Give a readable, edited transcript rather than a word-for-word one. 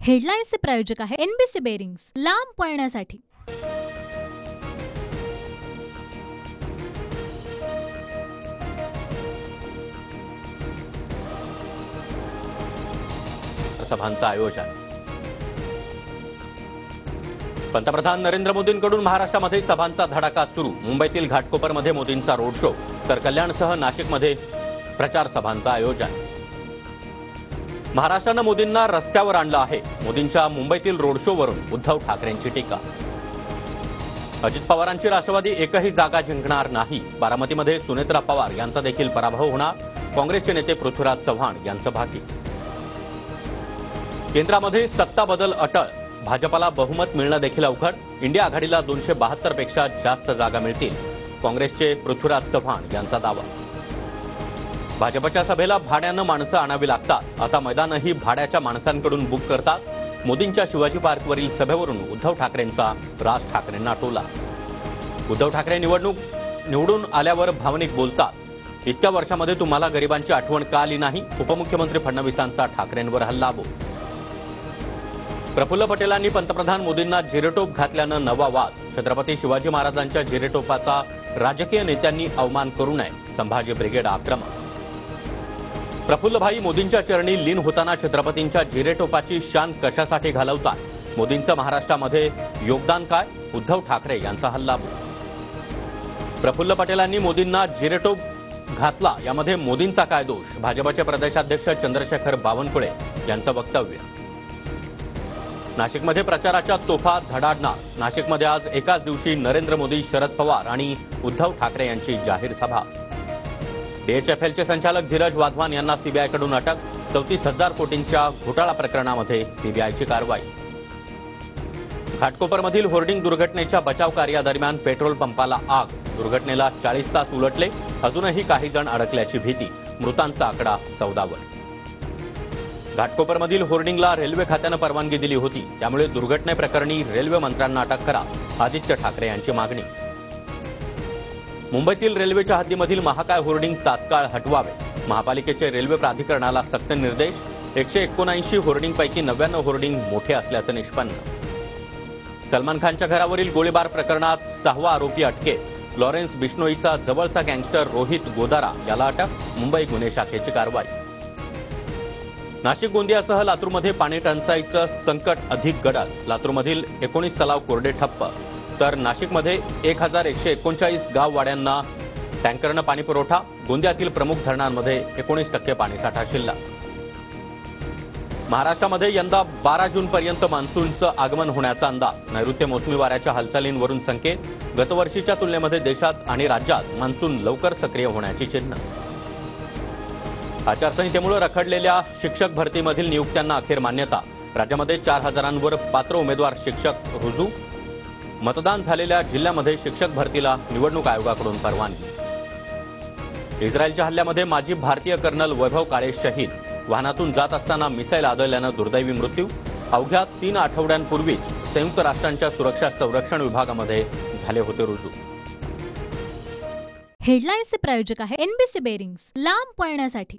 हेडलाईन्सचे प्रायोजक आहे NBC bearings, लांब पळण्यासाठी। सभांचं आयोजन। पंतप्रधान नरेंद्र मोदींकडून महाराष्ट्रामध्ये सभांचा धडाका सुरू। मुंबईतील घाटकोपरमध्ये मोदींचा रोड शो, तर कल्याणसह नाशिकमध्ये प्रचार सभांचं आयोजन। महाराष्ट्रानं मोदींना रस्त्यावर आणलं आहे। मोदींच्या मुंबईतील रोड शोवरून उद्धव ठाकरेंची टीका। अजित पवारांची राष्ट्रवादी एकही जागा जिंकणार नाही। बारामतीमध्ये सुनेत्रा पवार यांचा देखील पराभव होणार। काँग्रेसचे नेते पृथ्वीराज चव्हाण यांचं भाकी। केंद्रामध्ये सत्ता बदल अटळ, भाजपला बहुमत मिळणं देखील अवघड। इंडिया आघाडीला 272 पेक्षा जास्त जागा मिळतील, काँग्रेसचे पृथ्वीराज चव्हाण यांचा दावा। भाजपच्या सभेला भाड्यानं माणसं आणावी लागतात, आता मैदानही भाड्याच्या माणसांकडून बुक करतात। मोदींच्या शिवाजी पार्कवरील सभेवरून उद्धव ठाकरेंचा राज ठाकरेंना टोला। उद्धव ठाकरे निवडून आल्यावर भावनिक बोलतात, इतक्या वर्षामध्ये तुम्हाला गरिबांची आठवण का आली नाही? उपमुख्यमंत्री फडणवीसांचा ठाकरेंवर हल्लाबोल। प्रफुल्ल पटेलांनी पंतप्रधान मोदींना जिरेटोप घातल्यानं नवा वाद। छत्रपती शिवाजी महाराजांच्या जिरेटोपाचा राजकीय नेत्यांनी अवमान करू नये, संभाजी ब्रिगेड आक्रमक। प्रफुल्लभाई मोदींच्या चरणी लीन होताना छत्रपतींच्या जिरेटोपाची शान कशासाठी घालवतात? मोदींचं महाराष्ट्रामध्ये योगदान काय? उद्धव ठाकरे यांचा हल्लाबोल। प्रफुल्ल पटेलांनी मोदींना जिरेटोप घातला, यामध्ये मोदींचा काय दोष? भाजपचे प्रदेशाध्यक्ष चंद्रशेखर बावनकुळे यांचं वक्तव्य। नाशिकमध्ये प्रचाराच्या तोफा धडाडणार। नाशिकमध्ये आज एकाच दिवशी नरेंद्र मोदी, शरद पवार आणि उद्धव ठाकरे यांची जाहीर सभा। डीएचएफएलचे संचालक धीरज वाधवान यांना सीबीआयकडून अटक। 34,000 कोटींच्या घोटाळा प्रकरणामध्ये सीबीआयची कारवाई। घाटकोपरमधील होर्डिंग दुर्घटनेच्या बचाव कार्यादरम्यान पेट्रोल पंपाला आग। दुर्घटनेला 40 तास उलटले, अजूनही काही जण अडकल्याची भीती। मृतांचा आकडा 14 वर। घाटकोपरमधील होर्डिंगला रेल्वे खात्यानं परवानगी दिली होती, त्यामुळे दुर्घटनेप्रकरणी रेल्वे मंत्र्यांना अटक करा, आदित्य ठाकरे यांची मागणी। मुंबईतील रेल्वेच्या हद्दीमधील महाकाय होर्डिंग तात्काळ हटवावे, महापालिकेचे रेल्वे प्राधिकरणाला सक्त निर्देश। 179 होर्डिंगपैकी 99 होर्डिंग मोठे असल्याचं निष्पन्न। सलमान खानच्या घरावरील गोळीबार प्रकरणात 6वा आरोपी अटकेत। लॉरेन्स बिश्नोईचा जवळचा गँगस्टर रोहित गोदारा याला अटक, मुंबई गुन्हे शाखेची कारवाई। नाशिक, गोंदियासह लातूरमध्ये पाणी टंचाईचं संकट अधिक गडद। लातूरमधील 19 तलाव कोरडे ठप्प, तर नाशिकमध्ये 1139 गाववाड्यांना टँकरनं पाणी पुरवठा। गोंदियातील प्रमुख धरणांमध्ये 19% पाणीसाठा शिल्लक। महाराष्ट्रामध्ये यंदा 12 जूनपर्यंत मान्सूनचं आगमन होण्याचा अंदाज। नैऋत्य मोसमी वाऱ्याच्या हालचालींवरून संकेत। गतवर्षीच्या तुलनेमध्ये देशात आणि राज्यात मान्सून लवकर सक्रिय होण्याची चिन्ह। आचारसंहितेमुळे रखडलेल्या शिक्षक भरतीमधील नियुक्त्यांना अखेर मान्यता। राज्यामध्ये 4,000वर पात्र उमेदवार शिक्षक रुजू। मतदान झालेल्या जिल्ह्यामध्ये शिक्षक भरतीला निवडणूक आयोगाकडून परवानगी। इस्रायलच्या हल्ल्यामध्ये माजी भारतीय कर्नल वैभव काळे शहीद। वाहनातून जात असताना मिसाईल आदळल्यानं दुर्दैवी मृत्यू। अवघ्या 3 आठवड्यांपूर्वीच संयुक्त राष्ट्रांच्या सुरक्षा संरक्षण विभागामध्ये झाले होते रुजू। हेडलाईन्सचे प्रायोजक आहे एनबीसी बेरिंग्स, लांब पळण्यासाठी।